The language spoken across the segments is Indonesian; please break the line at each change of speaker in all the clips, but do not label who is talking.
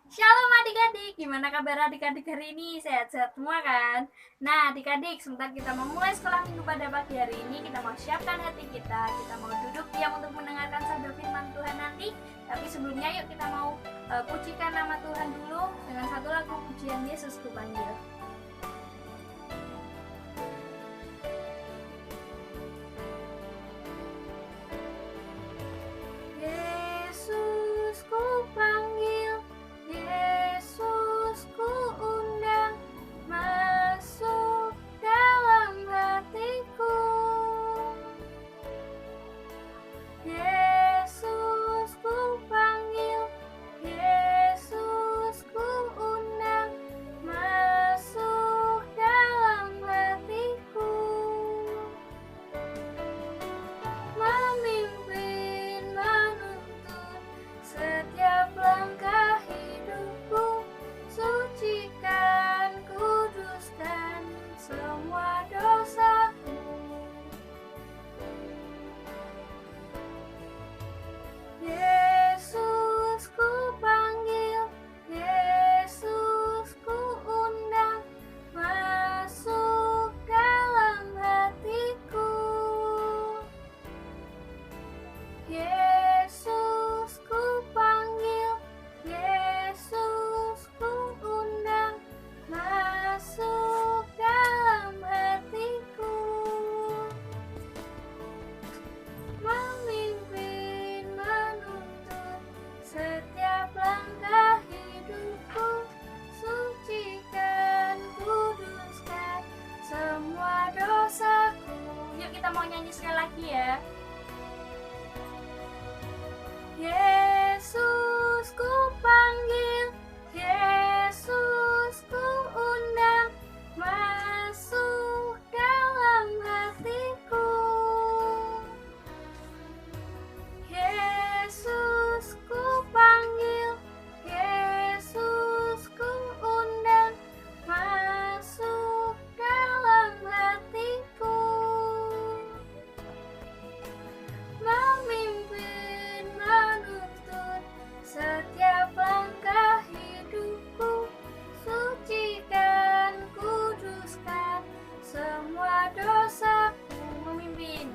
Shalom adik-adik, gimana kabar adik-adik hari ini? Sehat-sehat semua kan? Nah adik-adik, sebentar kita memulai sekolah minggu pada pagi hari ini. Kita mau siapkan hati kita mau duduk diam untuk mendengarkan sabda firman Tuhan nanti. Tapi sebelumnya yuk kita mau pujikan nama Tuhan dulu dengan satu lagu pujian Yesus Ku Panggil. Yesus ku panggil, Yesus ku undang, masuk dalam hatiku. Yesus ku panggil, Yesus ku undang, masuk dalam hatiku. Memimpin, menuntun setiap langkah hidupku, sucikan, kuduskan semua dosaku. Yesus ku panggil, Yesus ku undang, masuk dalam hatiku. Yesus ku panggil, Yesus ku undang, masuk dalam hatiku. Memimpin, menuntun setiap langkah hidupku, sucikan, kuduskan semua dosaku. Yuk kita mau nyanyi sekali lagi ya. Yesus ku panggil, Yesus ku undang, masuk dalam hatiku. Yesus ku panggil, Yesus ku undang, masuk dalam hatiku. Memimpin, menuntun setiap langkah hidupku, sucikan, kuduskan semua dosaku. Memimpin,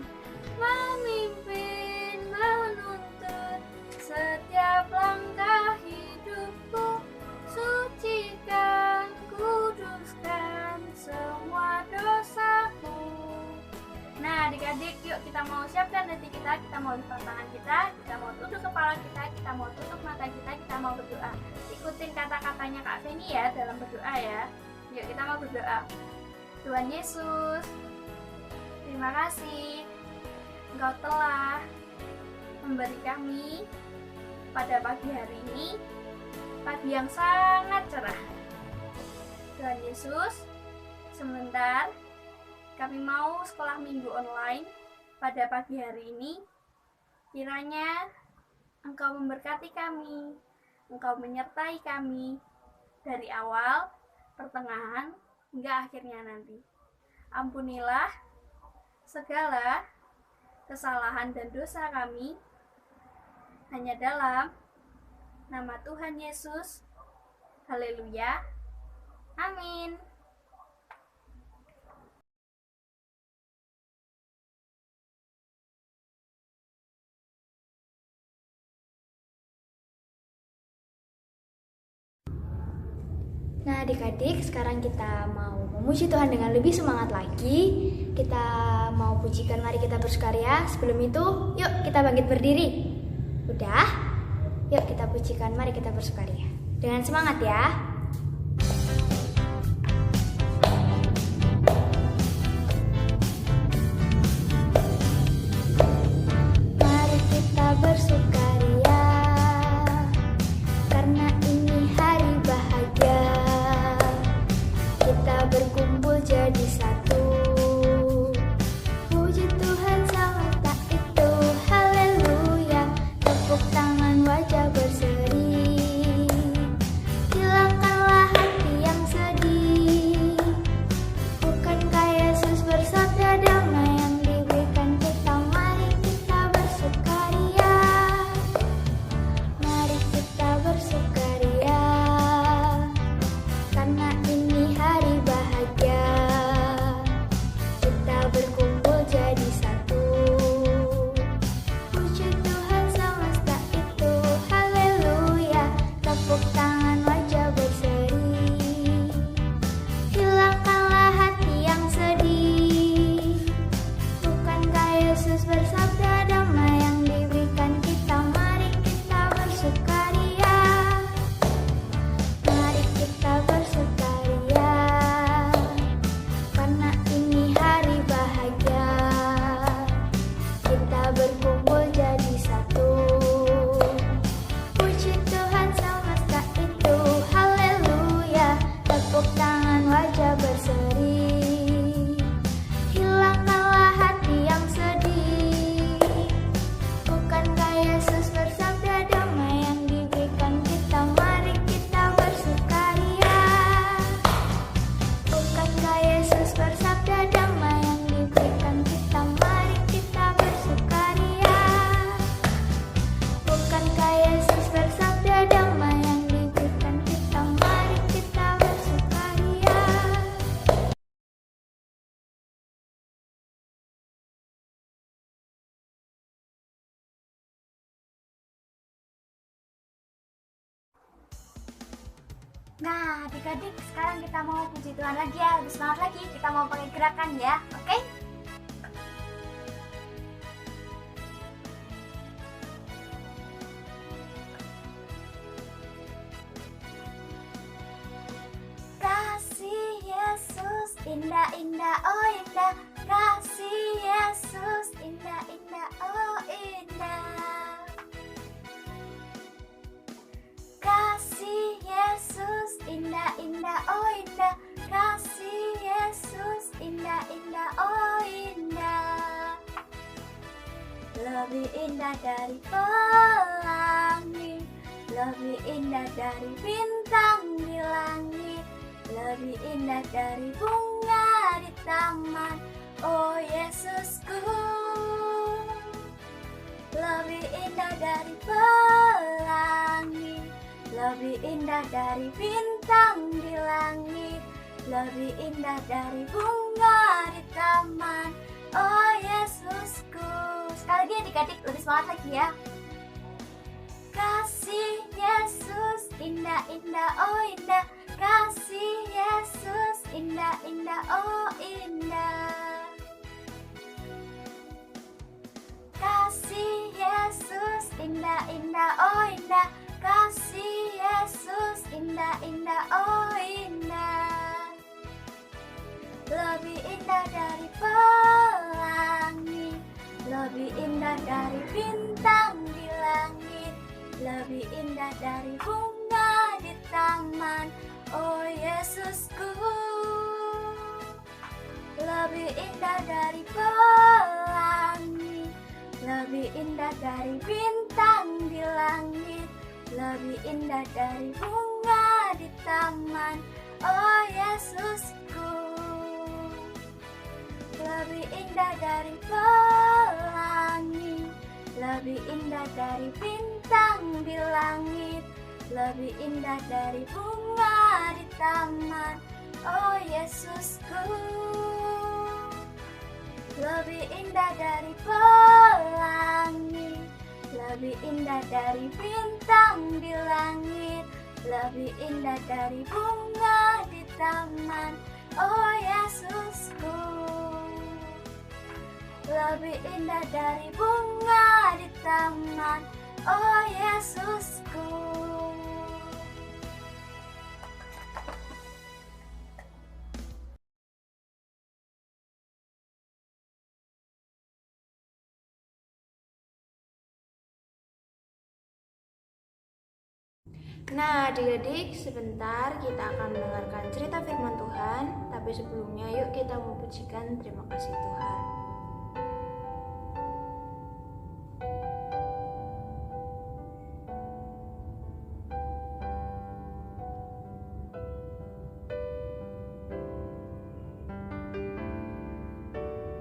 memimpin, menuntun setiap langkah hidupku, sucikan, kuduskan semua dosaku. Nah adik-adik, yuk kita mau siapkan hati kita mau lipat tangan kita mau tutup kepala kita mau tutup mata kita mau berdoa. Ikutin kata-katanya Kak Feni ya dalam berdoa ya. Yuk kita mau berdoa. Tuhan Yesus, terima kasih Engkau telah memberi kami pada pagi hari ini, pagi yang sangat cerah. Tuhan Yesus, sebentar kami mau sekolah minggu online pada pagi hari ini. Kiranya Engkau memberkati kami, Engkau menyertai kami dari awal, pertengahan, hingga akhirnya nanti. Ampunilah segala kesalahan dan dosa kami, hanya dalam nama Tuhan Yesus. Haleluya. Amin.
Nah adik-adik, sekarang kita mau memuji Tuhan dengan lebih semangat lagi. Kita mau pujikan Mari Kita Bersukaria. Sebelum itu, yuk kita bangkit berdiri. Udah? Yuk kita pujikan Mari Kita Bersukaria. Dengan semangat ya. Mari kita bersukaria, karena ini hari bahagia. Kita berkumpul jadi satu. Puji Tuhan semesta itu, haleluya. Tepuk tangan, wajah berseri. Hilangkan
Nah, adik-adik, sekarang kita mau puji Tuhan lagi ya, lebih semangat lagi. Kita mau pakai gerakan ya, oke? Kasih Yesus, indah-indah, oh indah. Kasih Yesus, indah-indah, oh indah. Kasih Yesus, indah-indah, oh indah. Kasih Yesus, indah-indah, oh indah. Lebih indah dari pelangi, lebih indah dari bintang di langit, lebih indah dari bunga di taman, oh Yesusku. Lebih indah dari pelangi, lebih indah dari bintang di langit, lebih indah dari bunga di taman, oh Yesusku. Sekali lagi adik-adik, lebih semangat lagi ya. Kasih Yesus, indah-indah, oh indah. Kasih Yesus, indah-indah, oh indah. Kasih Yesus, indah-indah, oh indah. Kasih Yesus, indah-indah, oh indah. Lebih indah dari pelangi, lebih indah dari bintang di langit, lebih indah dari bunga di taman, oh Yesusku. Lebih indah dari pelangi, lebih indah dari bintang di langit, lebih indah dari bunga di taman, oh Yesusku. Lebih indah dari pelangi, lebih indah dari bintang di langit, lebih indah dari bunga di taman, oh Yesusku. Lebih indah dari pelangi, lebih indah dari bintang di langit, lebih indah dari bunga di taman, oh Yesusku. Lebih indah dari bunga di taman, oh Yesusku.
Nah, adik-adik, sebentar kita akan mendengarkan cerita firman Tuhan. Tapi sebelumnya, yuk kita memujikan terima kasih Tuhan.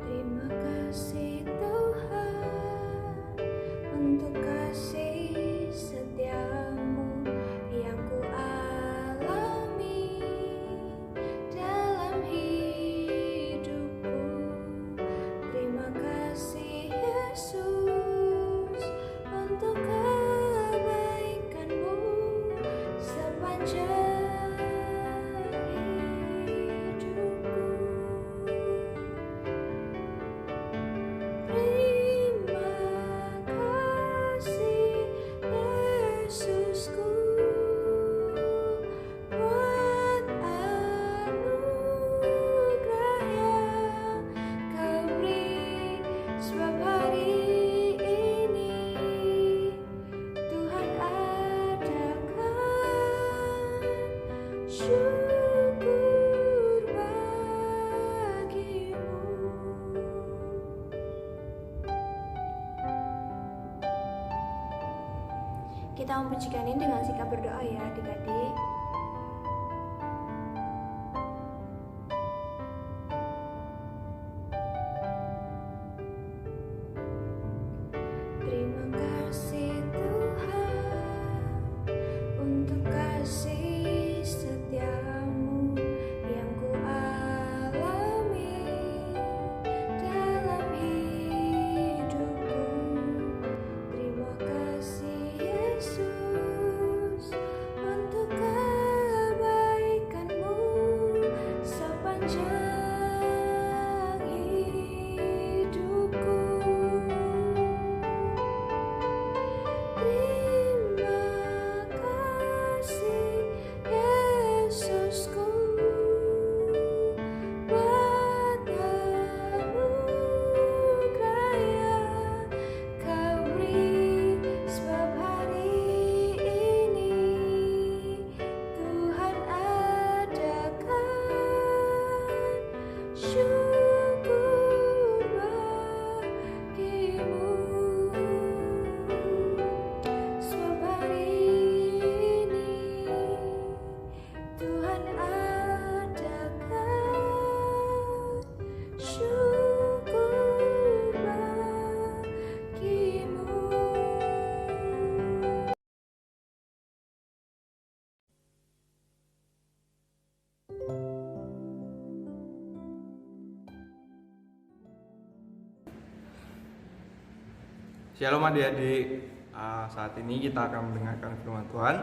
Terima kasih Tuhan untuk kasih setiamu yang ku alami dalam hidupku. Terima kasih Yesus untuk kebaikanmu sepanjang hidupku. Terima kasih Yesusku buat anugerah yang Kau beri, sebab hari ini Tuhan adakan syukur bagimu. Kita memujikan ini dengan sikap berdoa ya adik-adik. Terima kasih Tuhan untuk kasih setiamu yang ku alami dalam hidupku. Terima kasih Yesus untuk
Shalom adik-adik. Saat ini kita akan mendengarkan firman Tuhan.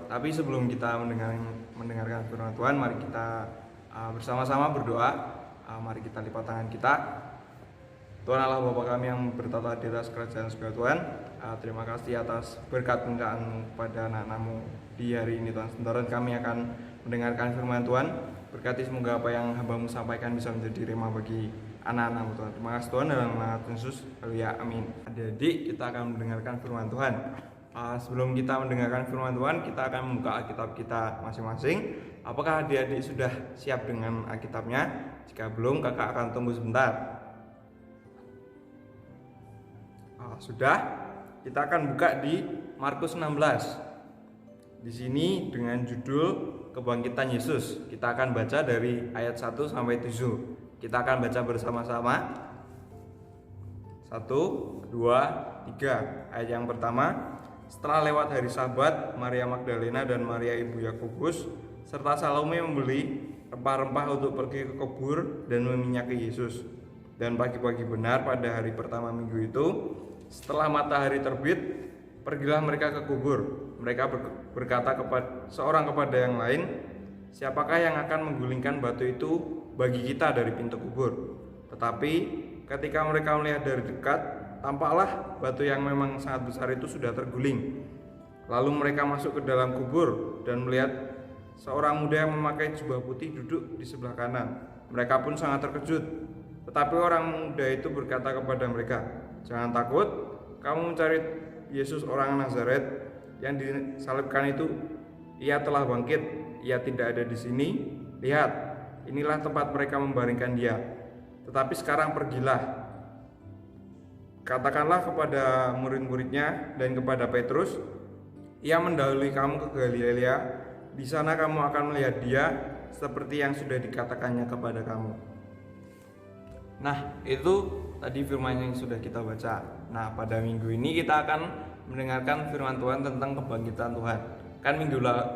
Tapi sebelum kita mendengarkan firman Tuhan, mari kita bersama-sama berdoa. Mari kita lipat tangan kita. Tuhan Allah Bapa kami yang bertata di atas kerajaan surga Tuhan, terima kasih atas berkat limpahan-Mu pada anak-anak-Mu di hari ini Tuhan. Sebentar kami akan mendengarkan firman Tuhan. Berkati semoga apa yang hamba-Mu sampaikan bisa menjadi rema bagi anak-anak-Mu Tuhan. Terima kasih Tuhan, dalam nama Yesus. Haleluya, amin. Adik-adik, kita akan mendengarkan firman Tuhan. Sebelum kita mendengarkan firman Tuhan, kita akan membuka Alkitab kita masing-masing. Apakah adik-adik sudah siap dengan Alkitabnya? Jika belum, kakak akan tunggu sebentar. Sudah, kita akan buka di Markus 16. Di sini dengan judul Kebangkitan Yesus. Kita akan baca dari ayat 1 sampai 7. Kita akan baca bersama-sama. 1, 2, 3. Ayat yang pertama. Setelah lewat hari Sabat, Maria Magdalena dan Maria ibu Yakobus serta Salome membeli rempah-rempah untuk pergi ke kubur dan meminyaki Yesus. Dan pagi-pagi benar pada hari pertama minggu itu, setelah matahari terbit, pergilah mereka ke kubur. Mereka berkata seorang kepada yang lain, "Siapakah yang akan menggulingkan batu itu bagi kita dari pintu kubur?" Tetapi ketika mereka melihat dari dekat, tampaklah batu yang memang sangat besar itu sudah terguling. Lalu mereka masuk ke dalam kubur dan melihat seorang muda yang memakai jubah putih duduk di sebelah kanan. Mereka pun sangat terkejut. Tetapi orang muda itu berkata kepada mereka, "Jangan takut, kamu mencari Yesus orang Nazaret yang disalibkan itu. Ia telah bangkit, ia tidak ada di sini. Lihat, inilah tempat mereka membaringkan dia. Tetapi sekarang pergilah, katakanlah kepada murid-muridnya dan kepada Petrus, ia mendahului kamu ke Galilea. Di sana kamu akan melihat dia seperti yang sudah dikatakannya kepada kamu." Nah, itu tadi firman yang sudah kita baca. Nah, pada minggu ini kita akan mendengarkan firman Tuhan tentang kebangkitan Tuhan. Kan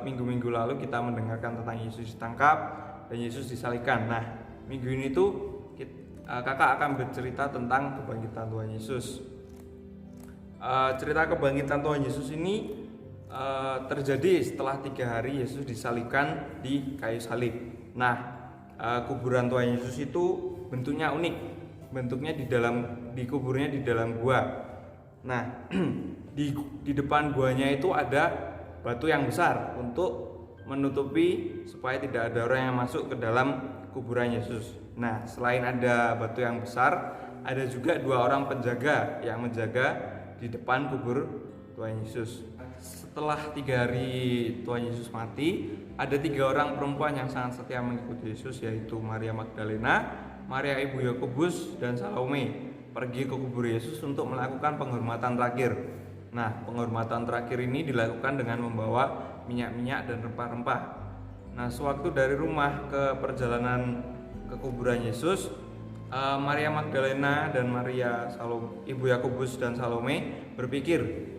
minggu-minggu lalu kita mendengarkan tentang Yesus ditangkap dan Yesus disalibkan. Nah, minggu ini tuh kakak akan bercerita tentang kebangkitan Tuhan Yesus. Cerita kebangkitan Tuhan Yesus ini terjadi setelah 3 hari Yesus disalibkan di kayu salib. Nah, kuburan Tuhan Yesus itu bentuknya unik. Bentuknya di kuburnya di dalam gua. Nah, di depan guanya itu ada batu yang besar untuk menutupi supaya tidak ada orang yang masuk ke dalam kuburan Yesus. Nah, selain ada batu yang besar, ada juga 2 orang penjaga yang menjaga di depan kubur Tuhan Yesus. Setelah 3 hari Tuhan Yesus mati, ada 3 orang perempuan yang sangat setia mengikuti Yesus, yaitu Maria Magdalena, Maria ibu Yakobus, dan Salome, pergi ke kubur Yesus untuk melakukan penghormatan terakhir. Nah, penghormatan terakhir ini dilakukan dengan membawa minyak-minyak dan rempah-rempah. Nah, sewaktu dari rumah ke perjalanan ke kuburan Yesus, Maria Magdalena dan Maria ibu Yakobus dan Salome berpikir,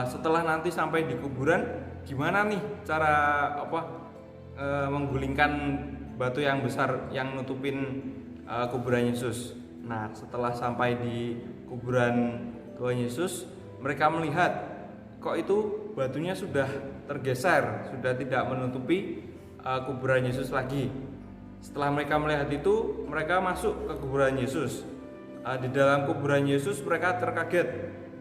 setelah nanti sampai di kuburan, gimana nih cara menggulingkan batu yang besar yang nutupin kuburan Yesus. Nah, setelah sampai di kuburan Tuhan Yesus, mereka melihat kok itu batunya sudah tergeser, sudah tidak menutupi kuburan Yesus lagi. Setelah mereka melihat itu, mereka masuk ke kuburan Yesus. Di dalam kuburan Yesus mereka terkaget.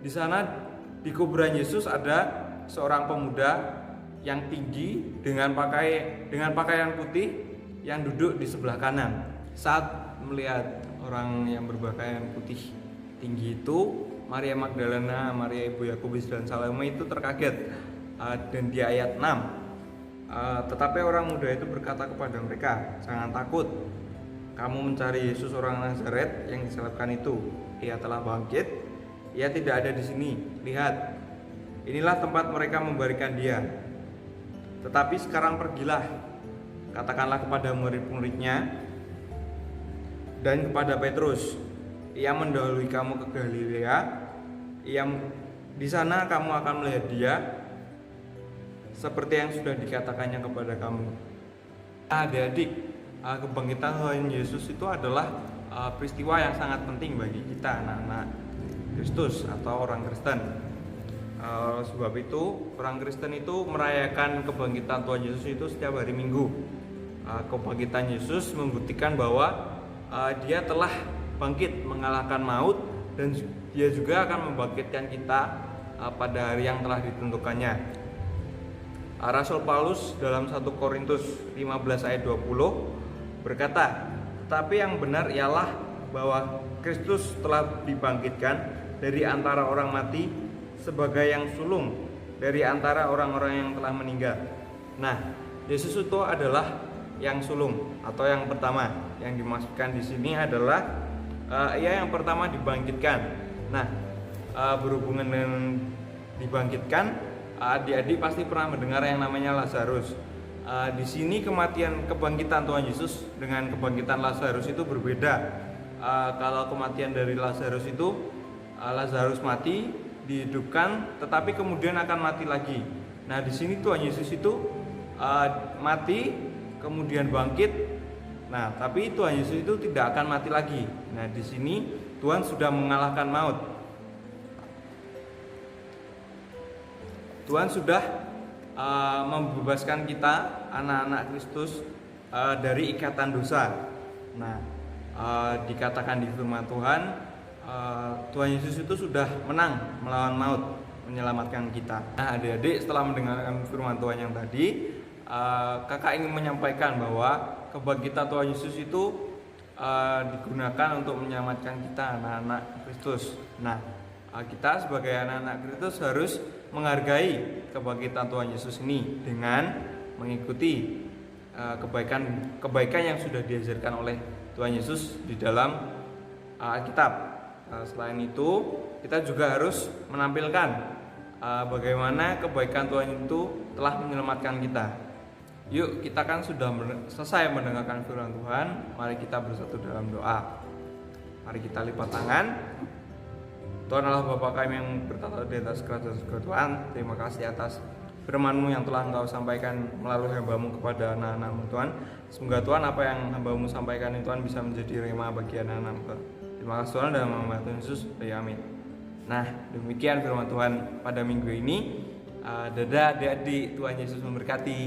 Di sana di kuburan Yesus ada seorang pemuda yang tinggi dengan pakaian putih yang duduk di sebelah kanan. Saat melihat orang yang berpakaian putih tinggi itu, Maria Magdalena, Maria ibu Yakobus dan Salome itu terkaget. Dan di ayat 6, tetapi orang muda itu berkata kepada mereka, "Jangan takut, kamu mencari Yesus orang Nazaret yang disalibkan itu. Ia telah bangkit, ia tidak ada di sini. Lihat, inilah tempat mereka membaringkan dia. Tetapi sekarang pergilah, katakanlah kepada murid-muridnya dan kepada Petrus, ia mendahului kamu ke Galilea. Di sana kamu akan melihat dia seperti yang sudah dikatakannya kepada kamu." Adik-adik, kebangkitan Tuhan Yesus itu adalah peristiwa yang sangat penting bagi kita anak-anak. Kristus atau orang Kristen. Sebab itu orang Kristen itu merayakan kebangkitan Tuhan Yesus itu setiap hari Minggu. Kebangkitan Yesus membuktikan bahwa dia telah bangkit mengalahkan maut, dan dia juga akan membangkitkan kita pada hari yang telah ditentukannya. Rasul Paulus dalam 1 Korintus 15 ayat 20 berkata, "Tetapi yang benar ialah bahwa Kristus telah dibangkitkan dari antara orang mati sebagai yang sulung dari antara orang-orang yang telah meninggal." Nah, Yesus itu adalah yang sulung atau yang pertama. Yang dimaksudkan di sini adalah ia yang pertama dibangkitkan. Nah, berhubungan dengan dibangkitkan, adik-adik pasti pernah mendengar yang namanya Lazarus. Di sini kebangkitan Tuhan Yesus dengan kebangkitan Lazarus itu berbeda. Kalau kematian dari Lazarus itu, Lazarus mati, dihidupkan, tetapi kemudian akan mati lagi. Nah, di sini Tuhan Yesus itu mati, kemudian bangkit. Nah, tapi Tuhan Yesus itu tidak akan mati lagi. Nah, di sini Tuhan sudah mengalahkan maut. Tuhan sudah membebaskan kita, anak-anak Kristus, dari ikatan dosa. Nah, dikatakan di firman Tuhan, Tuhan Yesus itu sudah menang melawan maut, menyelamatkan kita. Nah, adik-adik, setelah mendengarkan firman Tuhan yang tadi, kakak ingin menyampaikan bahwa kebangkitan Tuhan Yesus itu digunakan untuk menyelamatkan kita, anak-anak Kristus. Nah, kita sebagai anak-anak Kristus harus menghargai kebangkitan Tuhan Yesus ini dengan mengikuti kebaikan yang sudah diajarkan oleh Tuhan Yesus di dalam Alkitab. Selain itu, kita juga harus menampilkan bagaimana kebaikan Tuhan itu telah menyelamatkan kita. Yuk, kita kan sudah selesai mendengarkan firman Tuhan. Mari kita bersatu dalam doa. Mari kita lipat tangan. Tuhan Allah Bapa kami yang bertata di atas kerajaan surga, Tuhan, terima kasih atas firman-Mu yang telah Engkau sampaikan melalui hamba-Mu kepada anak-anak-Mu, Tuhan. Semoga Tuhan apa yang hamba-Mu sampaikan ini, Tuhan, bisa menjadi rema bagi anak-anak-Mu. Terima kasih Tuhan, dalam nama Tuhan Yesus, amin. Nah, demikian firman Tuhan pada minggu ini. Dadah adik-adik, Tuhan Yesus memberkati.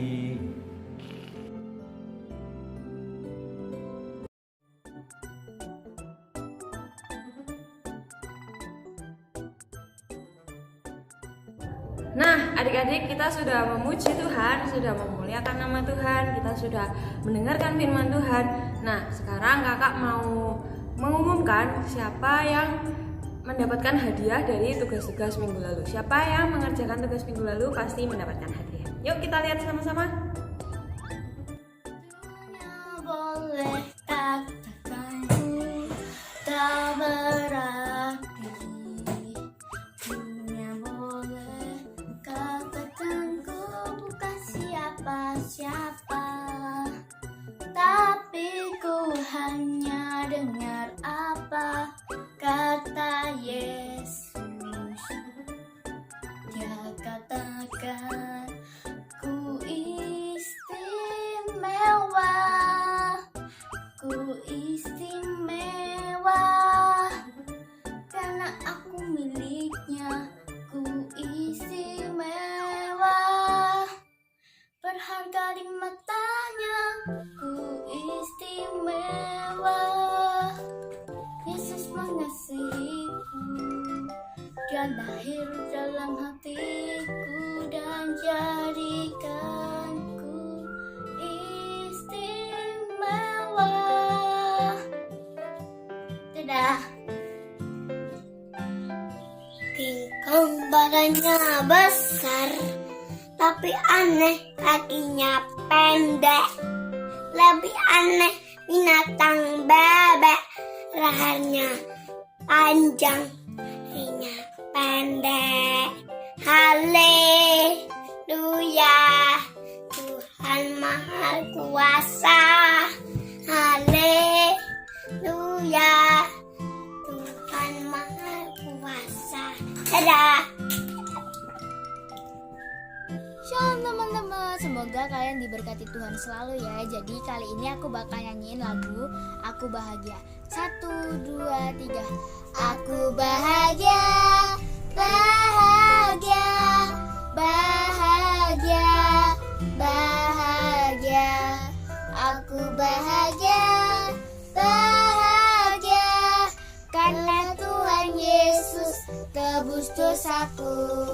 Nah, adik-adik, kita sudah memuji Tuhan, sudah memuliakan nama Tuhan, kita sudah mendengarkan firman Tuhan. Nah, sekarang kakak mau mengumumkan siapa yang mendapatkan hadiah dari tugas-tugas minggu lalu. Siapa yang mengerjakan tugas minggu lalu pasti mendapatkan hadiah. Yuk kita lihat sama-sama.
Boleh katakan tak berarti, dunia boleh katakan ku bukan siapa-siapa, tapi ku hanya dengar apa kata Yesus. Dia katakan ku istimewa, ku istimewa, karena aku miliknya. Ku istimewa, berharga di matanya. Ku istimewa, Yesus mengasihiku. Dia lahir dalam hatiku dan jadikanku istimewa. Dadah. King badannya besar, tapi aneh kakinya pendek. Lebih aneh binatang bebek, lehernya panjang, kakinya pendek. Haleluya, Tuhan Maha Kuasa. Haleluya, Tuhan Maha Kuasa. Dadah. Shalom teman-teman, semoga kalian diberkati Tuhan selalu ya. Jadi kali ini aku bakal nyanyiin lagu Aku Bahagia. 1, 2, 3.
Aku bahagia, bahagia, bahagia, bahagia. Aku bahagia, bahagia, karena Tuhan Yesus tebus dosaku.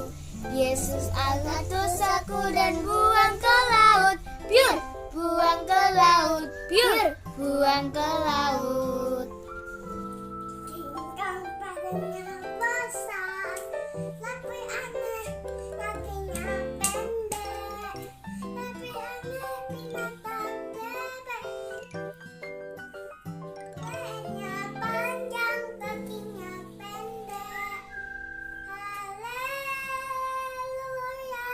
Yesus angkat dosaku dan buang ke laut, biur, buang ke laut, biur, buang ke laut. Tinggal padanya besar, tapi aneh, kakinya pendek, tapi aneh binatang bebek. Lehernya panjang, kakinya pendek. Haleluya,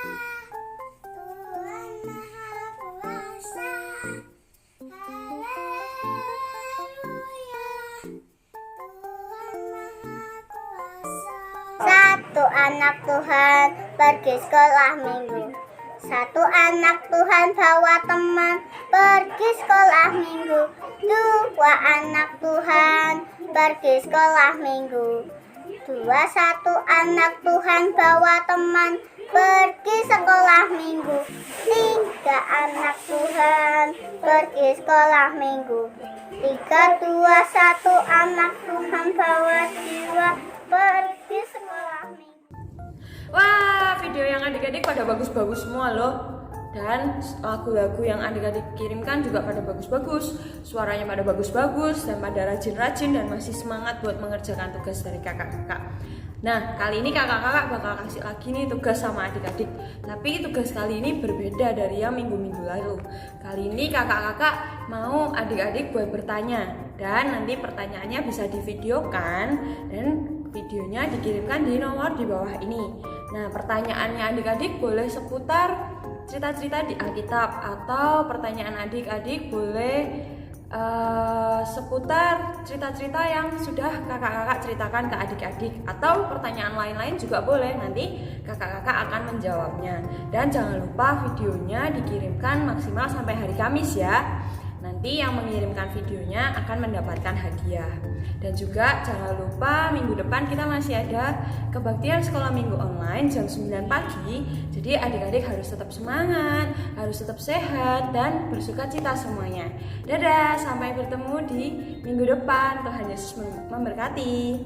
Tuhan Maha Kuasa. Haleluya, Tuhan Maha Kuasa. Satu anak Tuhan pergi sekolah minggu. Satu anak Tuhan bawa teman pergi sekolah minggu. Dua anak Tuhan pergi sekolah minggu. Dua satu anak Tuhan bawa teman pergi sekolah minggu. Tiga anak Tuhan pergi sekolah minggu. Tiga dua satu anak Tuhan bawa jiwa pergi sekolah minggu.
Wah, video yang adik-adik pada bagus-bagus semua loh. Dan lagu-lagu yang adik-adik kirimkan juga pada bagus-bagus. Suaranya pada bagus-bagus dan pada rajin-rajin dan masih semangat buat mengerjakan tugas dari kakak-kakak. Nah, kali ini kakak-kakak bakal kasih lagi nih tugas sama adik-adik. Tapi tugas kali ini berbeda dari yang minggu-minggu lalu. Kali ini kakak-kakak mau adik-adik buat bertanya. Dan nanti pertanyaannya bisa divideokan dan videonya dikirimkan di nomor di bawah ini. Nah, pertanyaannya adik-adik boleh seputar cerita-cerita di Alkitab, atau pertanyaan adik-adik boleh seputar cerita-cerita yang sudah kakak-kakak ceritakan ke adik-adik, atau pertanyaan lain-lain juga boleh. Nanti kakak-kakak akan menjawabnya. Dan jangan lupa videonya dikirimkan maksimal sampai hari Kamis ya. Nanti yang mengirimkan videonya akan mendapatkan hadiah. Dan juga jangan lupa minggu depan kita masih ada kebaktian sekolah minggu online jam 9 pagi. Jadi adik-adik harus tetap semangat, harus tetap sehat dan bersukacita semuanya. Dadah, sampai bertemu di minggu depan. Tuhan Yesus memberkati.